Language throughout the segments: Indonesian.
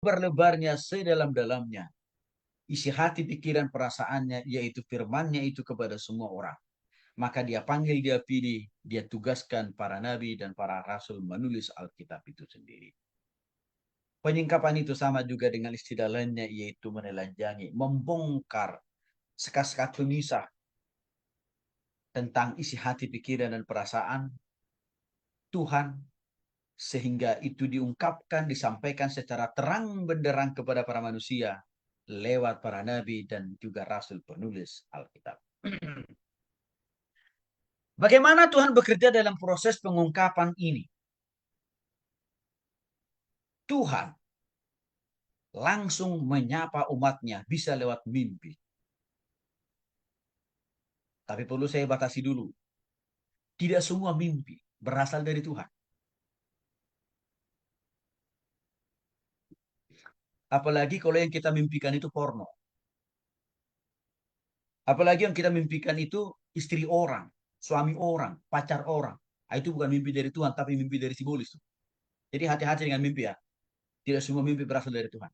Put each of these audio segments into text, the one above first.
selebar-lebarnya, sedalam-dalamnya. Isi hati, pikiran, perasaannya, yaitu firman-Nya itu kepada semua orang. Maka dia panggil, dia pilih, dia tugaskan para nabi dan para rasul menulis Alkitab itu sendiri. Penyingkapan itu sama juga dengan istilah lainnya, yaitu menelanjangi, membongkar sekas-sekas pemisah tentang isi hati, pikiran, dan perasaan Tuhan, sehingga itu diungkapkan, disampaikan secara terang benderang kepada para manusia lewat para nabi dan juga rasul penulis Alkitab. Bagaimana Tuhan bekerja dalam proses pengungkapan ini? Tuhan langsung menyapa umatnya bisa lewat mimpi. Tapi perlu saya batasi dulu. Tidak semua mimpi berasal dari Tuhan. Apalagi kalau yang kita mimpikan itu porno. Apalagi yang kita mimpikan itu istri orang, suami orang, pacar orang. Nah, itu bukan mimpi dari Tuhan, tapi mimpi dari sibolis. Jadi hati-hati dengan mimpi ya. Tidak semua mimpi berasal dari Tuhan.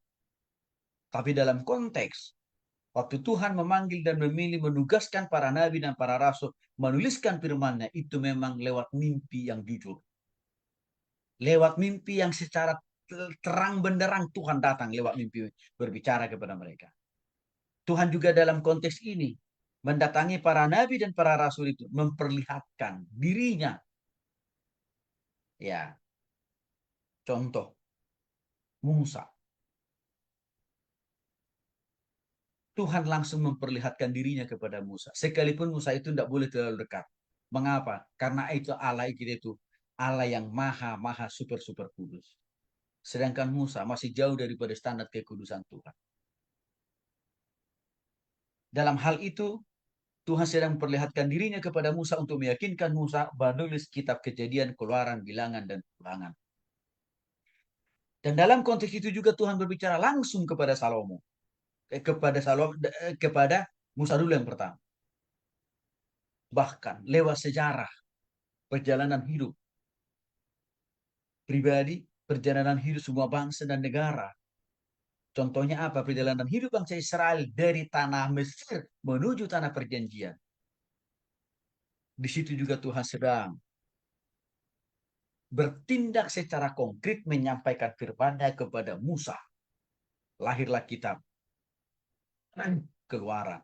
Tapi dalam konteks waktu Tuhan memanggil dan memilih, menugaskan para nabi dan para rasul menuliskan firman-Nya, itu memang lewat mimpi yang jujur. Lewat mimpi yang secara terang benderang Tuhan datang lewat mimpi berbicara kepada mereka. Tuhan juga dalam konteks ini mendatangi para nabi dan para rasul itu memperlihatkan dirinya. Ya, contoh Musa. Tuhan langsung memperlihatkan dirinya kepada Musa. Sekalipun Musa itu tidak boleh terlalu dekat. Mengapa? Karena itu Allah kita itu Allah yang maha super kudus. Sedangkan Musa masih jauh daripada standar kekudusan Tuhan. Dalam hal itu, Tuhan sedang memperlihatkan dirinya kepada Musa untuk meyakinkan Musa menulis kitab Kejadian, Keluaran, Bilangan, dan Ulangan. Dan dalam konteks itu juga Tuhan berbicara langsung kepada Salomo. Kepada Musa dulu yang pertama. Bahkan lewat sejarah perjalanan hidup pribadi, perjalanan hidup semua bangsa dan negara. Contohnya apa? Perjalanan hidup bangsa Israel dari tanah Mesir menuju tanah perjanjian. Di situ juga Tuhan sedang bertindak secara konkret menyampaikan firman-Nya kepada Musa. Lahirlah kitab Keluaran.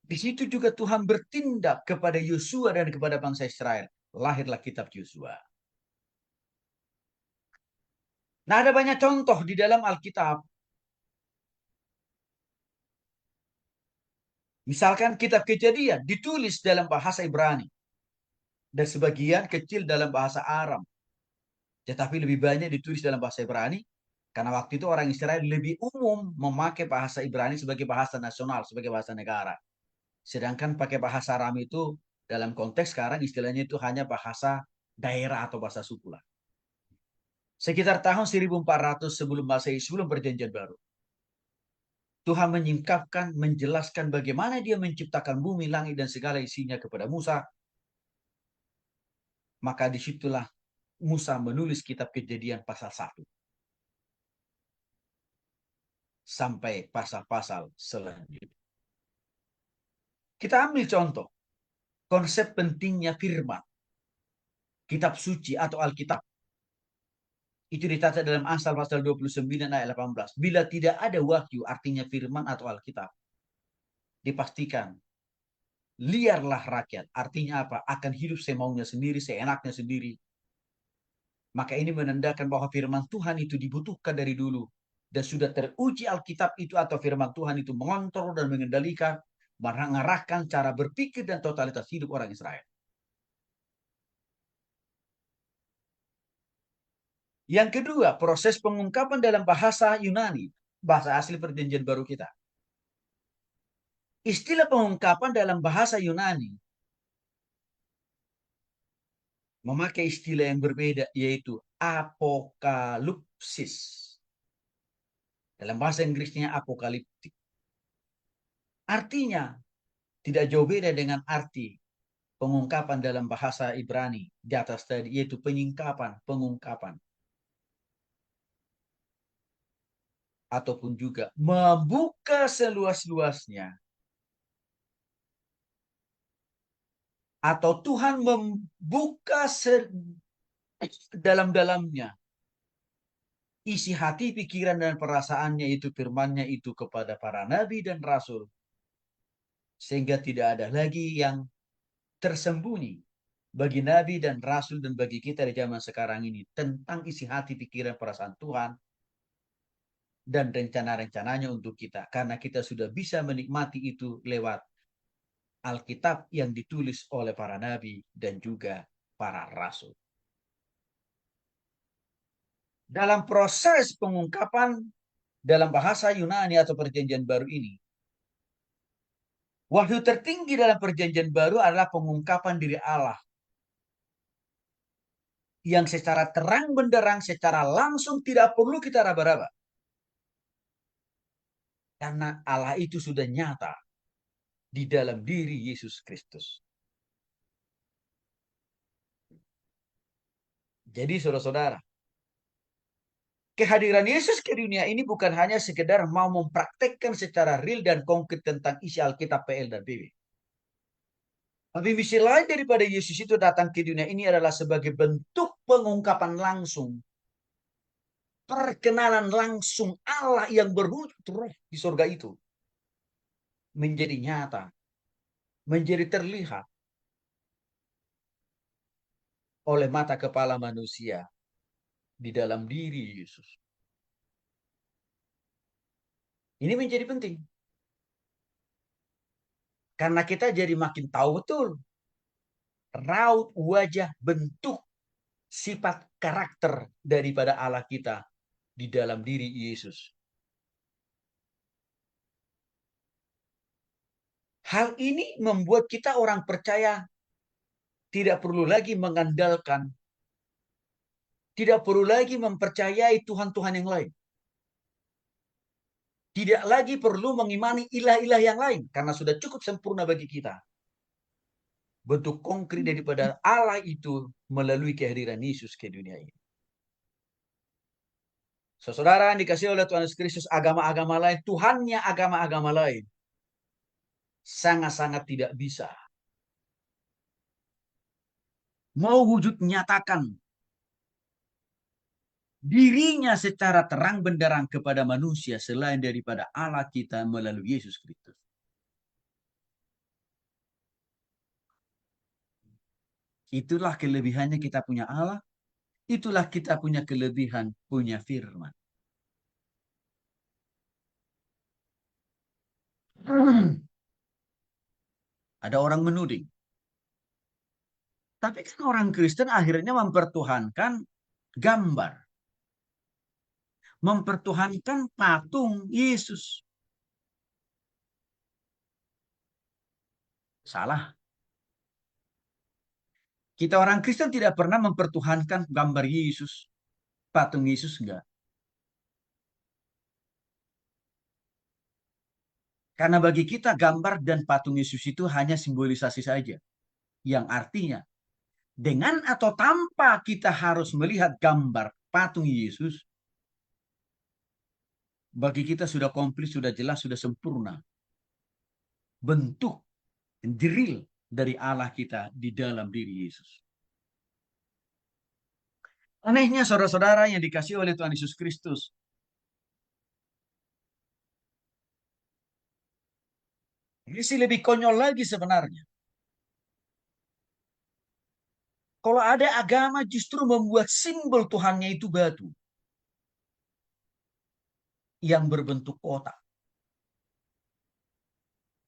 Di situ juga Tuhan bertindak kepada Yosua dan kepada bangsa Israel. Lahirlah kitab Yosua. Nah, ada banyak contoh di dalam Alkitab. Misalkan kitab Kejadian ditulis dalam bahasa Ibrani dan sebagian kecil dalam bahasa Aram. Tetapi lebih banyak ditulis dalam bahasa Ibrani karena waktu itu orang Israel lebih umum memakai bahasa Ibrani sebagai bahasa nasional, sebagai bahasa negara. Sedangkan pakai bahasa Aram itu dalam konteks sekarang istilahnya itu hanya bahasa daerah atau bahasa suku lah. Sekitar tahun 1400 sebelum Masehi, sebelum perjanjian baru. Tuhan menyingkapkan, menjelaskan bagaimana dia menciptakan bumi, langit, dan segala isinya kepada Musa. Maka disitulah Musa menulis kitab Kejadian pasal 1. Sampai pasal-pasal selanjutnya. Kita ambil contoh. Konsep pentingnya firman. Kitab suci atau Alkitab. Itu ditata dalam Amsal pasal 29 ayat 18. Bila tidak ada wahyu, artinya firman atau Alkitab, dipastikan liarlah rakyat. Artinya apa? Akan hidup semaunya sendiri, seenaknya sendiri. Maka ini menandakan bahwa firman Tuhan itu dibutuhkan dari dulu. Dan sudah teruji Alkitab itu atau firman Tuhan itu mengontrol dan mengendalikan, mengarahkan cara berpikir dan totalitas hidup orang Israel. Yang kedua, proses pengungkapan dalam bahasa Yunani, bahasa asli perjanjian baru kita. Istilah pengungkapan dalam bahasa Yunani memakai istilah yang berbeda, yaitu apokalipsis. Dalam bahasa Inggrisnya apokaliptik. Artinya tidak jauh beda dengan arti pengungkapan dalam bahasa Ibrani di atas tadi, yaitu penyingkapan, pengungkapan. ataupun juga membuka seluas-luasnya, atau Tuhan membuka dalam-dalamnya isi hati, pikiran, dan perasaannya itu, firmannya itu kepada para nabi dan rasul, sehingga tidak ada lagi yang tersembunyi bagi nabi dan rasul dan bagi kita di zaman sekarang ini tentang isi hati, pikiran, perasaan Tuhan dan rencana-rencananya untuk kita, karena kita sudah bisa menikmati itu lewat Alkitab yang ditulis oleh para nabi dan juga para rasul. Dalam proses pengungkapan dalam bahasa Yunani atau Perjanjian Baru ini, wahyu tertinggi dalam Perjanjian Baru adalah pengungkapan diri Allah yang secara terang benderang, secara langsung, tidak perlu kita raba-raba. Karena Allah itu sudah nyata di dalam diri Yesus Kristus. Jadi saudara-saudara, kehadiran Yesus ke dunia ini bukan hanya sekedar mau mempraktekkan secara real dan konkret tentang isi Alkitab PL dan PB. Tapi misi lain daripada Yesus itu datang ke dunia ini adalah sebagai bentuk pengungkapan langsung, perkenalan langsung Allah yang berwujud roh di surga itu menjadi nyata, menjadi terlihat oleh mata kepala manusia di dalam diri Yesus. Ini menjadi penting. Karena kita jadi makin tahu betul raut wajah, bentuk, sifat, karakter daripada Allah kita di dalam diri Yesus. Hal ini membuat kita orang percaya tidak perlu lagi mengandalkan, tidak perlu lagi mempercayai Tuhan-Tuhan yang lain. Tidak lagi perlu mengimani ilah-ilah yang lain, karena sudah cukup sempurna bagi kita. Bentuk konkret daripada Allah itu melalui kehadiran Yesus ke dunia ini. Saudara yang dikasih oleh Tuhan Yesus Kristus, agama-agama lain, Tuhannya agama-agama lain, sangat-sangat tidak bisa mau wujud menyatakan dirinya secara terang benderang kepada manusia selain daripada Allah kita melalui Yesus Kristus. Itulah kelebihannya kita punya Allah, itulah kita punya kelebihan punya firman. Ada orang menuding. Tapi kan orang Kristen akhirnya mempertuhankan gambar. Mempertuhankan patung Yesus. Salah. Kita orang Kristen tidak pernah mempertuhankan gambar Yesus. Patung Yesus enggak. Karena bagi kita gambar dan patung Yesus itu hanya simbolisasi saja. Yang artinya, dengan atau tanpa kita harus melihat gambar patung Yesus, bagi kita sudah komplit, sudah jelas, sudah sempurna. Bentuk real dari Allah kita di dalam diri Yesus. Anehnya saudara-saudara yang dikasih oleh Tuhan Yesus Kristus, ini sih lebih konyol lagi sebenarnya. Kalau ada agama justru membuat simbol Tuhannya itu batu yang berbentuk kotak.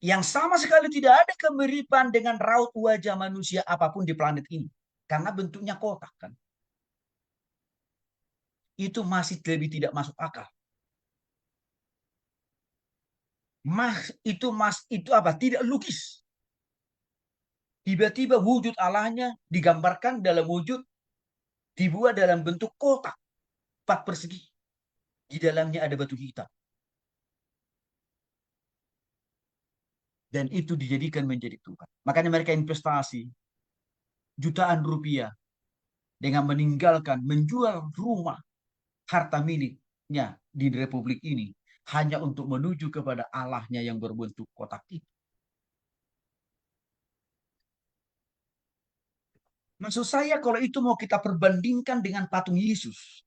Yang sama sekali tidak ada kemiripan dengan raut wajah manusia apapun di planet ini. Karena bentuknya kotak kan. Itu masih lebih tidak masuk akal. Itu apa? Tidak logis. Tiba-tiba wujud Allahnya digambarkan dalam wujud, dibuat dalam bentuk kotak 4 persegi. Di dalamnya ada batu hitam. Dan itu dijadikan menjadi Tuhan. Makanya mereka investasi jutaan rupiah dengan meninggalkan, menjual rumah, harta milik di republik ini hanya untuk menuju kepada Allahnya yang berbentuk kotak itu. Maksud saya kalau itu mau kita perbandingkan dengan patung Yesus,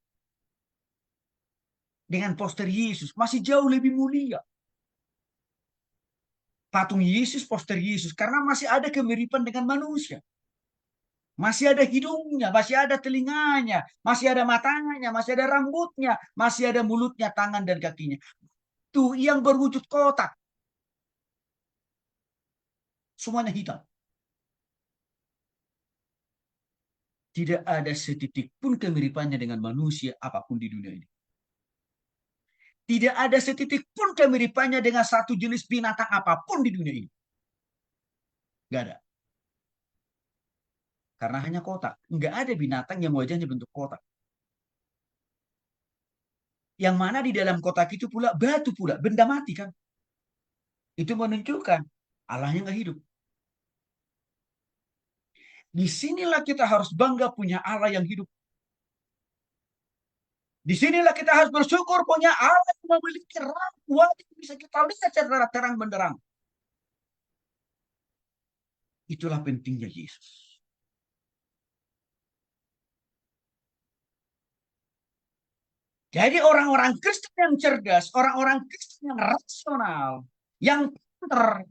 dengan poster Yesus, masih jauh lebih mulia. Patung Yesus, poster Yesus, karena masih ada kemiripan dengan manusia. Masih ada hidungnya, masih ada telinganya, masih ada matanya, masih ada rambutnya, masih ada mulutnya, tangan dan kakinya. Tuh yang berwujud kotak, semuanya hitam. Tidak ada setitik pun kemiripannya dengan manusia apapun di dunia ini. Tidak ada setitik pun kemiripannya dengan satu jenis binatang apapun di dunia ini. Gak ada. Karena hanya kotak. Nggak ada binatang yang wajahnya bentuk kotak. Yang mana di dalam kotak itu pula batu pula, benda mati kan. Itu menunjukkan Allahnya nggak hidup. Disinilah kita harus bangga punya Allah yang hidup. Disinilah kita harus bersyukur punya Allah yang memiliki wajah yang bisa kita lihat secara terang benderang. Itulah pentingnya Yesus. Jadi orang-orang Kristen yang cerdas, orang-orang Kristen yang rasional, yang pintar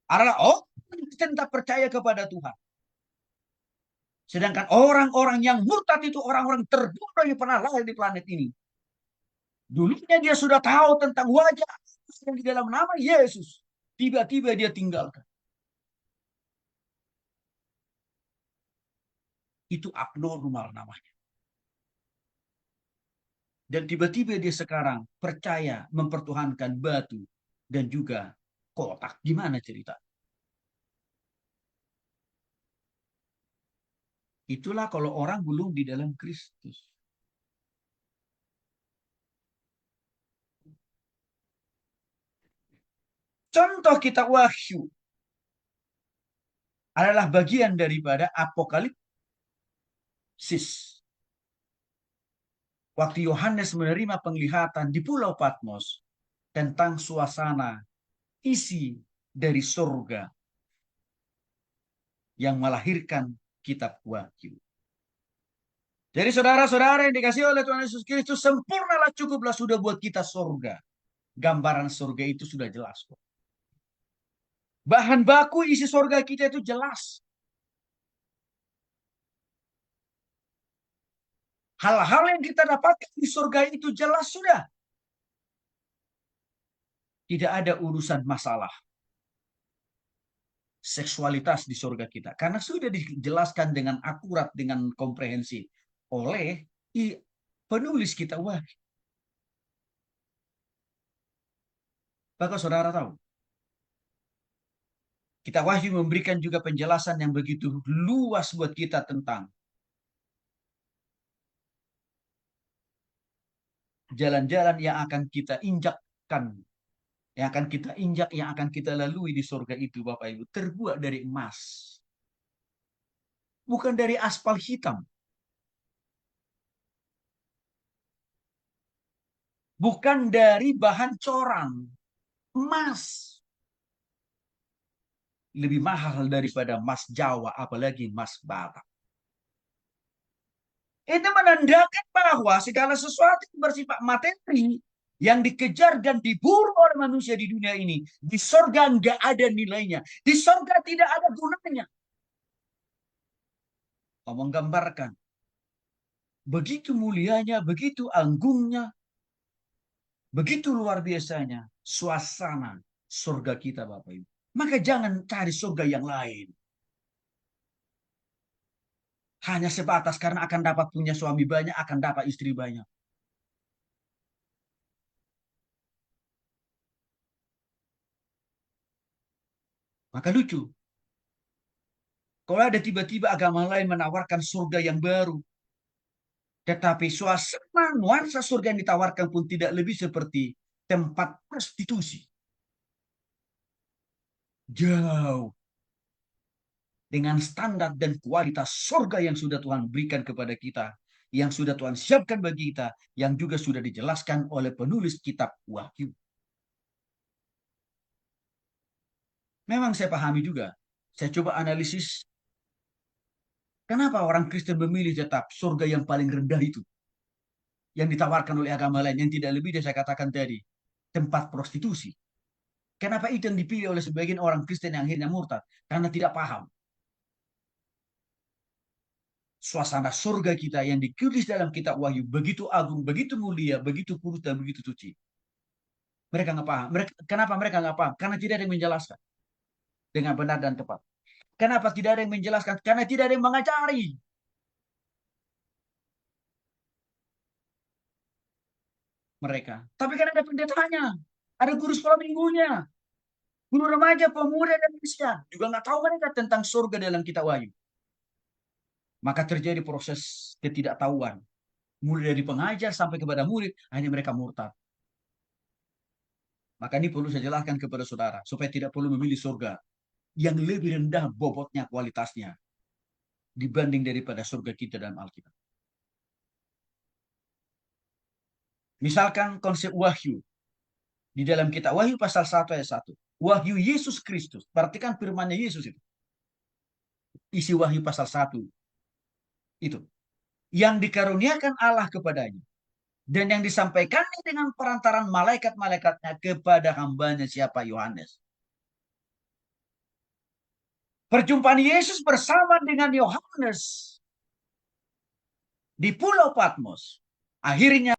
adalah orang yang tetap percaya kepada Tuhan. Sedangkan orang-orang yang murtad itu orang-orang terbodoh yang pernah lahir di planet ini. Dulunya dia sudah tahu tentang wajah yang di dalam nama Yesus. Tiba-tiba dia tinggalkan. Itu abnormal namanya. Dan tiba-tiba dia sekarang percaya mempertuhankan batu dan juga kotak. Gimana cerita? Itulah kalau orang belum di dalam Kristus. Contoh kita Wahyu adalah bagian daripada apokalipsis. Waktu Yohanes menerima penglihatan di Pulau Patmos tentang suasana isi dari surga yang melahirkan kitab Wahyu. Jadi saudara-saudara yang dikasih oleh Tuhan Yesus Kristus, sempurnalah cukuplah sudah buat kita surga. Gambaran surga itu sudah jelas. Bahan baku isi surga kita itu jelas. Hal-hal yang kita dapatkan di surga itu jelas sudah. Tidak ada urusan masalah seksualitas di surga kita. Karena sudah dijelaskan dengan akurat, dengan komprehensif oleh penulis kita. Wah, apakah saudara tahu? Kita Wahyu memberikan juga penjelasan yang begitu luas buat kita tentang jalan-jalan yang akan kita injakkan, yang akan kita injak, yang akan kita lalui di surga itu, Bapak Ibu, terbuat dari emas. Bukan dari aspal hitam. Bukan dari bahan coran. Emas. Lebih mahal daripada emas Jawa, apalagi emas Batak. Itu menandakan bahwa segala sesuatu yang bersifat materi yang dikejar dan diburu oleh manusia di dunia ini, di sorga nggak ada nilainya, di sorga tidak ada gunanya. Menggambarkan begitu mulianya, begitu anggungnya, begitu luar biasanya suasana surga kita, Bapak Ibu. Maka jangan cari surga yang lain. Hanya sebatas karena akan dapat punya suami banyak, akan dapat istri banyak. Maka lucu. Kalau ada tiba-tiba agama lain menawarkan surga yang baru, tetapi suasana nuansa surga yang ditawarkan pun tidak lebih seperti tempat prostitusi. Jauh dengan standar dan kualitas surga yang sudah Tuhan berikan kepada kita. yang sudah Tuhan siapkan bagi kita, yang juga sudah dijelaskan oleh penulis kitab Wahyu. Memang saya pahami juga. Saya coba analisis, kenapa orang Kristen memilih tetap surga yang paling rendah itu, yang ditawarkan oleh agama lain, yang tidak lebih dari saya katakan tadi, tempat prostitusi. Kenapa itu yang dipilih oleh sebagian orang Kristen yang akhirnya murtad? Karena tidak paham suasana surga kita yang ditulis dalam kitab Wahyu begitu agung, begitu mulia, begitu kudus dan begitu suci. Mereka nggak paham. Kenapa mereka nggak paham? Karena tidak ada yang menjelaskan dengan benar dan tepat. Kenapa tidak ada yang menjelaskan? Karena tidak ada yang mengajari mereka. Tapi kan ada pendetanya, ada guru sekolah minggunya, guru remaja, pemuda, dan Kristen. Juga nggak tahu mereka tentang surga dalam kitab Wahyu. Maka terjadi proses ketidaktahuan. Mulai dari pengajar sampai kepada murid, hanya mereka murtad. Maka ini perlu saya jelaskan kepada saudara, supaya tidak perlu memilih surga yang lebih rendah bobotnya, kualitasnya, dibanding daripada surga kita dalam Alkitab. Misalkan konsep wahyu, di dalam kitab Wahyu pasal 1 ayat 1. Wahyu Yesus Kristus, perhatikan firmannya Yesus itu. Isi Wahyu pasal 1 itu. Yang dikaruniakan Allah kepadanya. Dan yang disampaikannya dengan perantaran malaikat-malaikatnya kepada hambanya siapa? Yohanes. Perjumpaan Yesus bersama dengan Yohanes di Pulau Patmos. Akhirnya